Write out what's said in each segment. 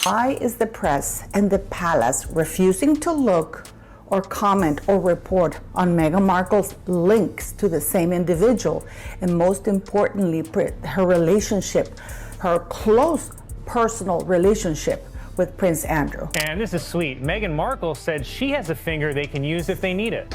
Why is the press and the palace refusing to look or comment or report on Meghan Markle's links to the same individual? And most importantly, her relationship, her close personal relationship with Prince Andrew. And this is sweet. Meghan Markle said she has a finger they can use if they need it.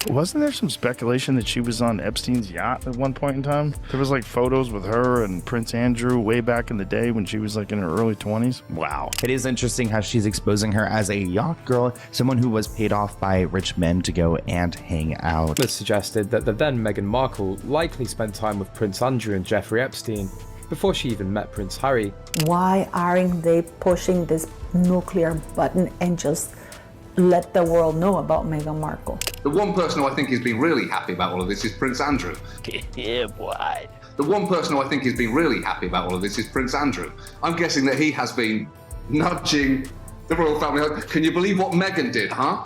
Wasn't there some speculation that she was on Epstein's yacht at one point in time? There was like photos with her and Prince Andrew way back in the day when she was like in her early 20s. Wow. It is interesting how she's exposing her as a yacht girl, someone who was paid off by rich men to go and hang out. It suggested that the then Meghan Markle likely spent time with Prince Andrew and Jeffrey Epstein before she even met Prince Harry. Why aren't they pushing this nuclear button and just let the world know about Meghan Markle? The one person who I think has been really happy about all of this is Prince Andrew. Yeah, boy. The one person who I think has been really happy about all of this is Prince Andrew. I'm guessing that he has been nudging the royal family. Can you believe what Meghan did, huh?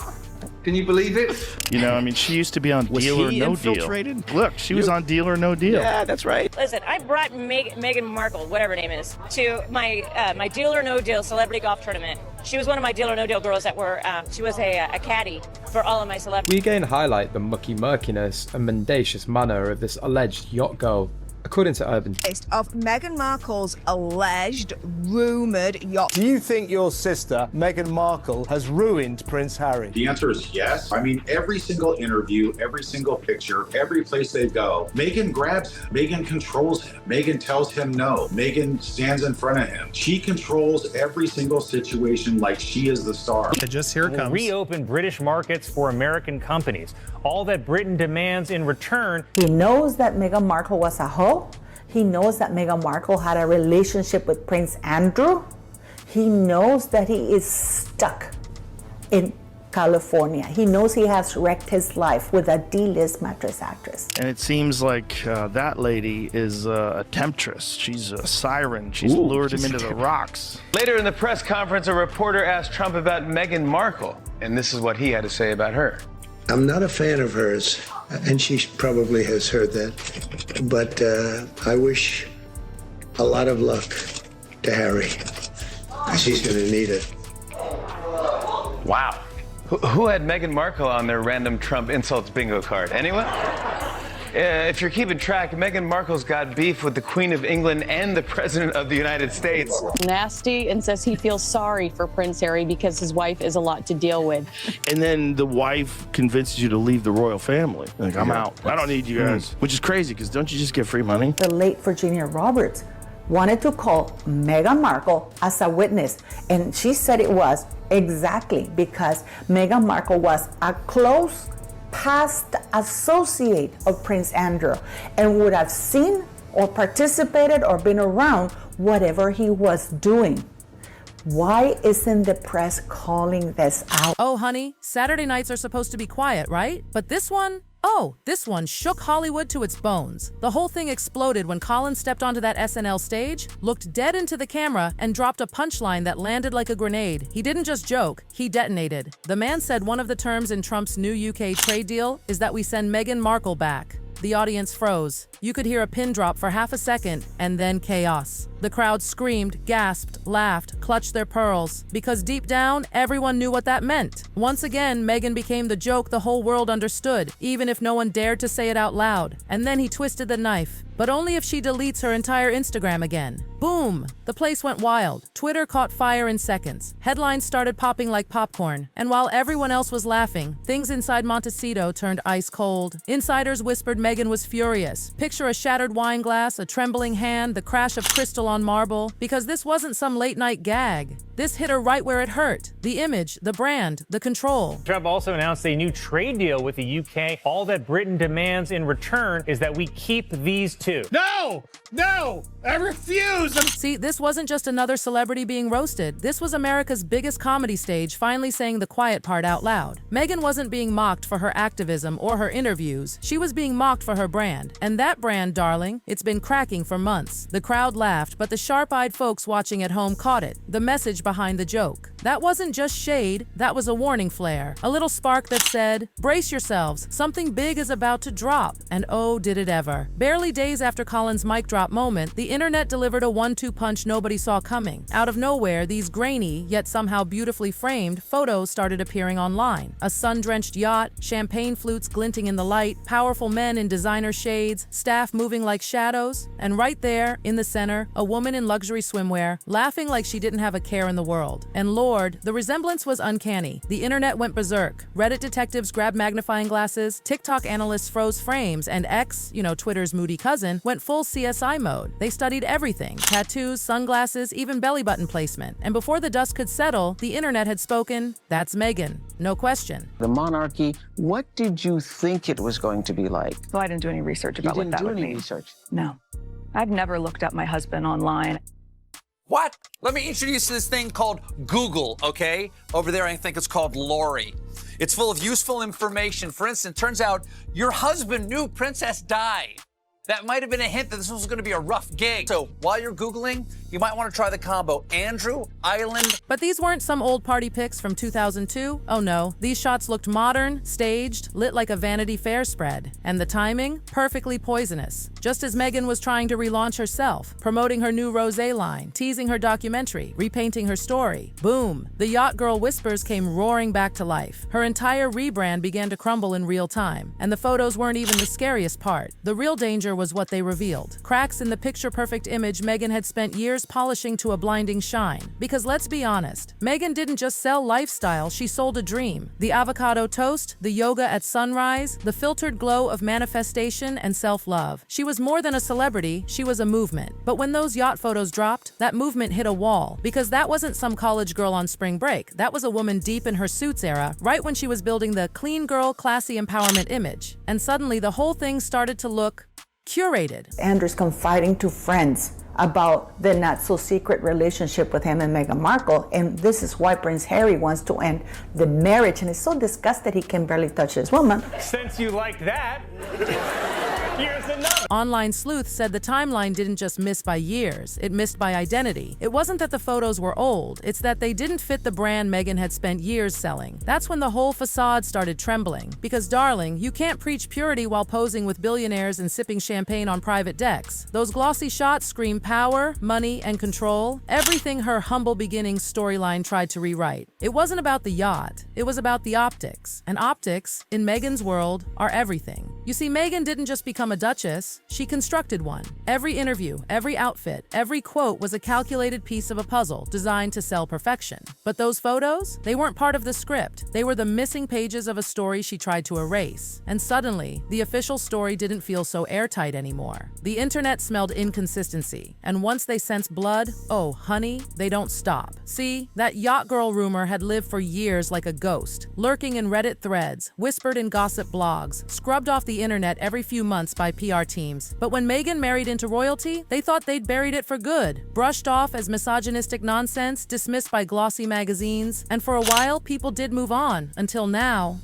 Can you believe it? You know, I mean, she used to be on Deal or No Deal. Look, she was on Deal or No Deal. Yeah, that's right. Listen, I brought Meghan Markle, whatever her name is, to my Deal or No Deal celebrity golf tournament. She was one of my Deal or No Deal girls that were, she was a caddy for all of my celebrities. We again highlight the mucky murkiness and mendacious manner of this alleged yacht girl. According to Urban, of Meghan Markle's alleged, rumoured yacht. Do you think your sister, Meghan Markle, has ruined Prince Harry? The answer is yes. I mean, every single interview, every single picture, every place they go, Meghan grabs him. Meghan controls him. Meghan tells him no. Meghan stands in front of him. She controls every single situation like she is the star. Just here it comes. Reopen British markets for American companies. All that Britain demands in return. He knows that Meghan Markle was a hoe. He knows that Meghan Markle had a relationship with Prince Andrew. He knows that he is stuck in California. He knows he has wrecked his life with a D-list mattress actress. And it seems like that lady is a temptress. She's a siren. She's lured him into the rocks. Later in the press conference, a reporter asked Trump about Meghan Markle, and this is what he had to say about her. I'm not a fan of hers, and she probably has heard that, but I wish a lot of luck to Harry, because he's going to need it. Wow. Who had Meghan Markle on their random Trump insults bingo card? Anyone? If you're keeping track, Meghan Markle's got beef with the Queen of England and the President of the United States. Nasty, and says he feels sorry for Prince Harry because his wife is a lot to deal with. And then the wife convinces you to leave the royal family. Like, I'm out. I don't need you guys. Which is crazy, because don't you just get free money? The late Virginia Roberts wanted to call Meghan Markle as a witness, and she said it was exactly because Meghan Markle was a close past associate of Prince Andrew and would have seen or participated or been around whatever he was doing. Why isn't the press calling this out? Oh, honey, Saturday nights are supposed to be quiet, right? But this one shook Hollywood to its bones. The whole thing exploded when Colin stepped onto that SNL stage, looked dead into the camera, and dropped a punchline that landed like a grenade. He didn't just joke, he detonated. The man said one of the terms in Trump's new UK trade deal is that we send Meghan Markle back. The audience froze. You could hear a pin drop for half a second, and then chaos. The crowd screamed, gasped, laughed, clutched their pearls, because deep down, everyone knew what that meant. Once again, Meghan became the joke the whole world understood, even if no one dared to say it out loud. And then he twisted the knife, but only if she deletes her entire Instagram again. Boom! The place went wild. Twitter caught fire in seconds. Headlines started popping like popcorn. And while everyone else was laughing, things inside Montecito turned ice cold. Insiders whispered Meghan was furious. Picture a shattered wine glass, a trembling hand, the crash of crystal on marble, because this wasn't some late-night gag. This hit her right where it hurt. The image, the brand, the control. Trump also announced a new trade deal with the UK. All that Britain demands in return is that we keep these two. No! No! I refuse! See, this wasn't just another celebrity being roasted. This was America's biggest comedy stage finally saying the quiet part out loud. Meghan wasn't being mocked for her activism or her interviews. She was being mocked for her brand. And that brand, darling, it's been cracking for months. The crowd laughed, but the sharp-eyed folks watching at home caught it. The message outrage behind the joke. That wasn't just shade, that was a warning flare. A little spark that said, brace yourselves, something big is about to drop. And oh, did it ever. Barely days after Colin's mic drop moment, the internet delivered a 1-2 punch nobody saw coming. Out of nowhere, these grainy, yet somehow beautifully framed, photos started appearing online. A sun-drenched yacht, champagne flutes glinting in the light, powerful men in designer shades, staff moving like shadows, and right there, in the center, a woman in luxury swimwear, laughing like she didn't have a care in the world. And Lord, the resemblance was uncanny. The internet went berserk. Reddit detectives grabbed magnifying glasses, TikTok analysts froze frames, and X, Twitter's moody cousin, went full CSI mode. They studied everything: tattoos, sunglasses, even belly button placement. And before the dust could settle, the internet had spoken. That's Meghan. No question. The monarchy, what did you think it was going to be like? Well, I didn't do any research about what that would mean. You didn't do any research? No. I've never looked up my husband online. What? Let me introduce you to this thing called Google, okay? Over there, I think it's called Lori. It's full of useful information. For instance, turns out your husband knew Princess Di. That might have been a hint that this was going to be a rough gig. So while you're Googling, you might want to try the combo Andrew, Island. But these weren't some old party pics from 2002. Oh no, these shots looked modern, staged, lit like a Vanity Fair spread. And the timing? Perfectly poisonous. Just as Meghan was trying to relaunch herself, promoting her new rosé line, teasing her documentary, repainting her story. Boom! The Yacht Girl whispers came roaring back to life. Her entire rebrand began to crumble in real time. And the photos weren't even the scariest part. The real danger was what they revealed. Cracks in the picture-perfect image Meghan had spent years polishing to a blinding shine. Because let's be honest, Meghan didn't just sell lifestyle, she sold a dream. The avocado toast, the yoga at sunrise, the filtered glow of manifestation and self-love. She was more than a celebrity, she was a movement. But when those yacht photos dropped, that movement hit a wall. Because that wasn't some college girl on spring break. That was a woman deep in her Suits era, right when she was building the clean girl, classy empowerment image. And suddenly the whole thing started to look curated. Andrew's confiding to friends about the not-so-secret relationship with him and Meghan Markle, and this is why Prince Harry wants to end the marriage and is so disgusted he can barely touch his woman. Since you like that, here's another. Online sleuth said the timeline didn't just miss by years, it missed by identity. It wasn't that the photos were old, it's that they didn't fit the brand Meghan had spent years selling. That's when the whole facade started trembling. Because darling, you can't preach purity while posing with billionaires and sipping champagne on private decks. Those glossy shots scream power, money, and control. Everything her humble beginnings storyline tried to rewrite. It wasn't about the yacht, it was about the optics. And optics, in Meghan's world, are everything. You see, Meghan didn't just become a duchess, she constructed one. Every interview, every outfit, every quote was a calculated piece of a puzzle designed to sell perfection. But those photos? They weren't part of the script. They were the missing pages of a story she tried to erase. And suddenly, the official story didn't feel so airtight anymore. The internet smelled inconsistency. And once they sense blood, oh honey, they don't stop. See, that yacht girl rumor had lived for years like a ghost, lurking in Reddit threads, whispered in gossip blogs, scrubbed off the internet every few months by PR teams. But when Meghan married into royalty, they thought they'd buried it for good, brushed off as misogynistic nonsense, dismissed by glossy magazines, and for a while people did move on, until now.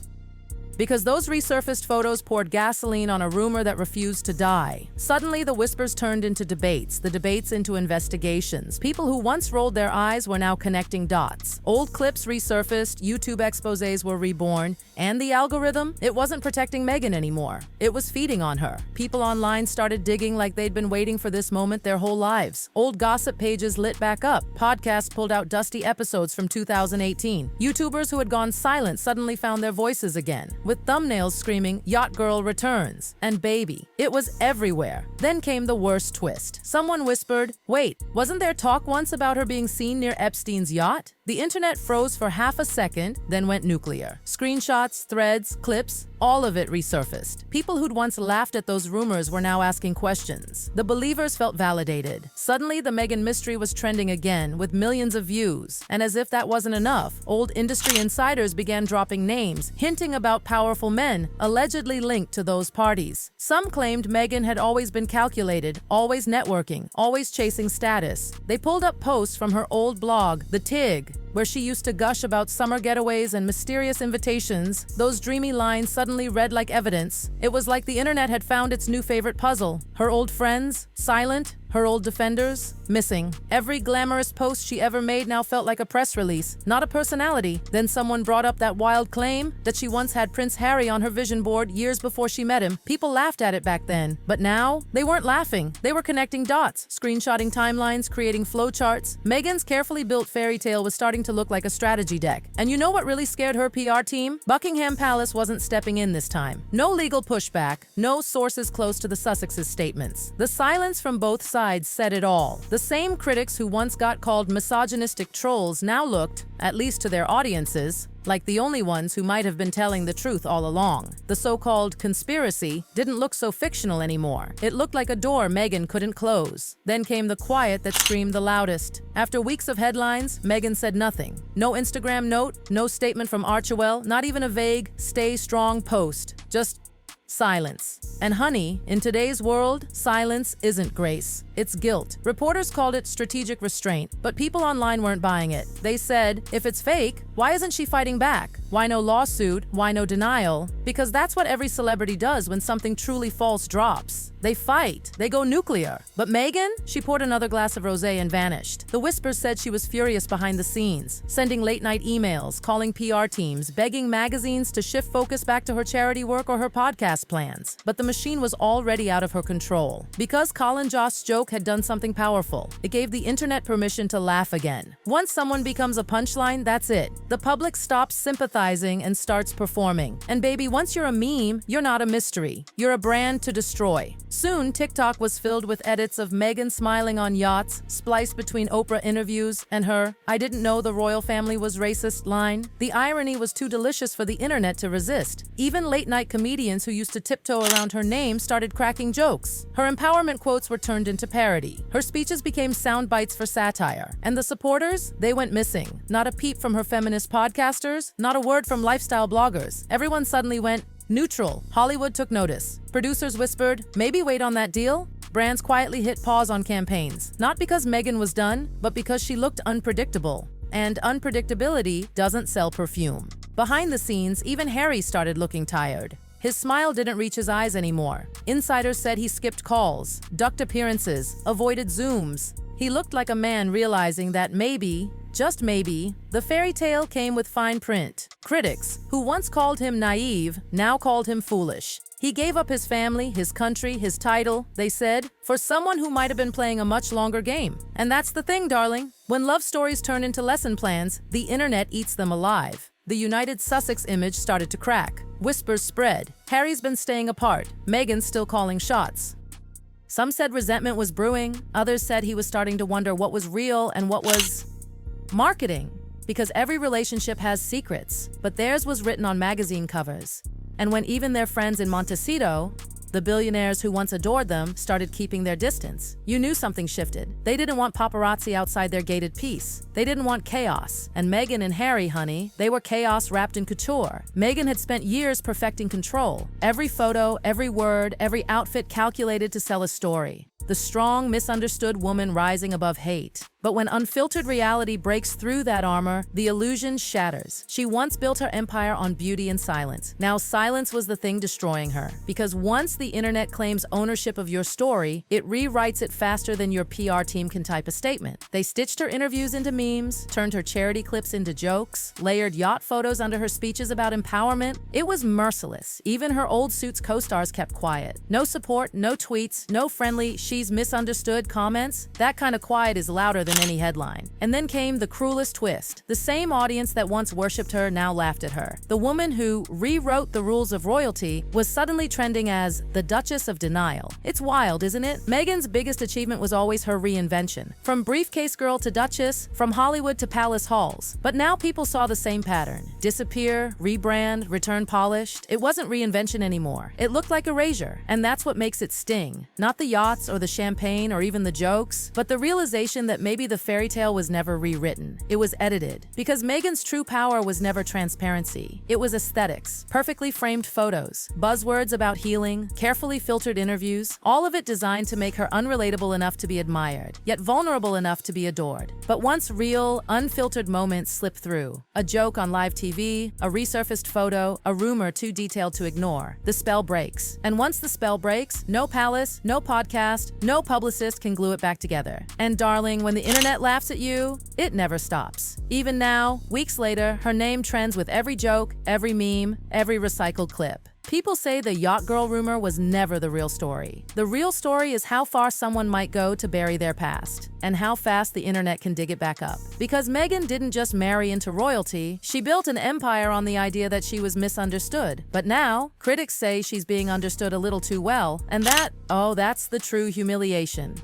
Because those resurfaced photos poured gasoline on a rumor that refused to die. Suddenly, the whispers turned into debates, the debates into investigations. People who once rolled their eyes were now connecting dots. Old clips resurfaced, YouTube exposés were reborn, and the algorithm? It wasn't protecting Meghan anymore. It was feeding on her. People online started digging like they'd been waiting for this moment their whole lives. Old gossip pages lit back up. Podcasts pulled out dusty episodes from 2018. YouTubers who had gone silent suddenly found their voices again, with thumbnails screaming, "Yacht Girl returns," and "Baby." It was everywhere. Then came the worst twist. Someone whispered, wait, wasn't there talk once about her being seen near Epstein's yacht? The internet froze for half a second, then went nuclear. Screenshots, threads, clips, all of it resurfaced. People who'd once laughed at those rumors were now asking questions. The believers felt validated. Suddenly, the Meghan mystery was trending again, with millions of views. And as if that wasn't enough, old industry insiders began dropping names, hinting about powerful men allegedly linked to those parties. Some claimed Meghan had always been calculated, always networking, always chasing status. They pulled up posts from her old blog, The Tig, where she used to gush about summer getaways and mysterious invitations. Those dreamy lines suddenly read like evidence. It was like the internet had found its new favorite puzzle. Her old friends, silent, Her old defenders? Missing. Every glamorous post she ever made now felt like a press release, not a personality. Then someone brought up that wild claim that she once had Prince Harry on her vision board years before she met him. People laughed at it back then. But now, they weren't laughing. They were connecting dots, screenshotting timelines, creating flowcharts. Meghan's carefully built fairy tale was starting to look like a strategy deck. And you know what really scared her PR team? Buckingham Palace wasn't stepping in this time. No legal pushback, no sources close to the Sussexes' statements. The silence from both sides said it all. The same critics who once got called misogynistic trolls now looked, at least to their audiences, like the only ones who might have been telling the truth all along. The so-called conspiracy didn't look so fictional anymore. It looked like a door Meghan couldn't close. Then came the quiet that screamed the loudest. After weeks of headlines, Meghan said nothing. No Instagram note, no statement from Archewell, not even a vague, stay strong post. Just silence. And honey, in today's world, silence isn't grace. It's guilt. Reporters called it strategic restraint, but people online weren't buying it. They said, if it's fake, why isn't she fighting back? Why no lawsuit? Why no denial? Because that's what every celebrity does when something truly false drops. They fight. They go nuclear. But Meghan? She poured another glass of rosé and vanished. The whispers said she was furious behind the scenes, sending late-night emails, calling PR teams, begging magazines to shift focus back to her charity work or her podcast plans. But the machine was already out of her control. Because Colin Jost's joke had done something powerful, it gave the internet permission to laugh again. Once someone becomes a punchline, that's it. The public stops sympathizing and starts performing. And baby, once you're a meme, you're not a mystery. You're a brand to destroy. Soon, TikTok was filled with edits of Meghan smiling on yachts, spliced between Oprah interviews and her "I didn't know the royal family was racist" line. The irony was too delicious for the internet to resist. Even late-night comedians who used to tiptoe around her name started cracking jokes. Her empowerment quotes were turned into parody. Her speeches became sound bites for satire. And the supporters? They went missing. Not a peep from her feminist podcasters, not a word from lifestyle bloggers. Everyone suddenly went neutral. Hollywood took notice. Producers whispered, maybe wait on that deal. Brands quietly hit pause on campaigns. Not because Meghan was done, but because she looked unpredictable. And unpredictability doesn't sell perfume. Behind the scenes, even Harry started looking tired. His smile didn't reach his eyes anymore. Insiders said he skipped calls, ducked appearances, avoided Zooms. He looked like a man realizing that maybe, just maybe, the fairy tale came with fine print. Critics, who once called him naive, now called him foolish. He gave up his family, his country, his title, they said, for someone who might have been playing a much longer game. And that's the thing, darling. When love stories turn into lesson plans, the internet eats them alive. The United Sussex image started to crack. Whispers spread. Harry's been staying apart. Meghan's still calling shots. Some said resentment was brewing. Others said he was starting to wonder what was real and what was marketing. Because every relationship has secrets, but theirs was written on magazine covers. And when even their friends in Montecito, the billionaires who once adored them, started keeping their distance, you knew something shifted. They didn't want paparazzi outside their gated peace. They didn't want chaos. And Meghan and Harry, honey, they were chaos wrapped in couture. Meghan had spent years perfecting control. Every photo, every word, every outfit calculated to sell a story. The strong, misunderstood woman rising above hate. But when unfiltered reality breaks through that armor, the illusion shatters. She once built her empire on beauty and silence. Now silence was the thing destroying her. Because once the internet claims ownership of your story, it rewrites it faster than your PR team can type a statement. They stitched her interviews into memes, turned her charity clips into jokes, layered yacht photos under her speeches about empowerment. It was merciless. Even her old Suits co-stars kept quiet. No support, no tweets, no friendly "she's misunderstood" comments. That kind of quiet is louder than any headline. And then came the cruelest twist. The same audience that once worshipped her now laughed at her. The woman who rewrote the rules of royalty was suddenly trending as the Duchess of Denial. It's wild, isn't it? Meghan's biggest achievement was always her reinvention. From briefcase girl to Duchess, from Hollywood to palace halls. But now people saw the same pattern. Disappear, rebrand, return polished. It wasn't reinvention anymore. It looked like erasure. And that's what makes it sting. Not the yachts or the champagne or even the jokes, but the realization that maybe maybe the fairy tale was never rewritten. It was edited. Because Meghan's true power was never transparency. It was aesthetics, perfectly framed photos, buzzwords about healing, carefully filtered interviews, all of it designed to make her unrelatable enough to be admired, yet vulnerable enough to be adored. But once real, unfiltered moments slip through, a joke on live TV, a resurfaced photo, a rumor too detailed to ignore, the spell breaks. And once the spell breaks, no palace, no podcast, no publicist can glue it back together. And darling, when the internet laughs at you, it never stops. Even now, weeks later, her name trends with every joke, every meme, every recycled clip. People say the yacht girl rumor was never the real story. The real story is how far someone might go to bury their past, and how fast the internet can dig it back up. Because Meghan didn't just marry into royalty, she built an empire on the idea that she was misunderstood. But now, critics say she's being understood a little too well, and that's the true humiliation.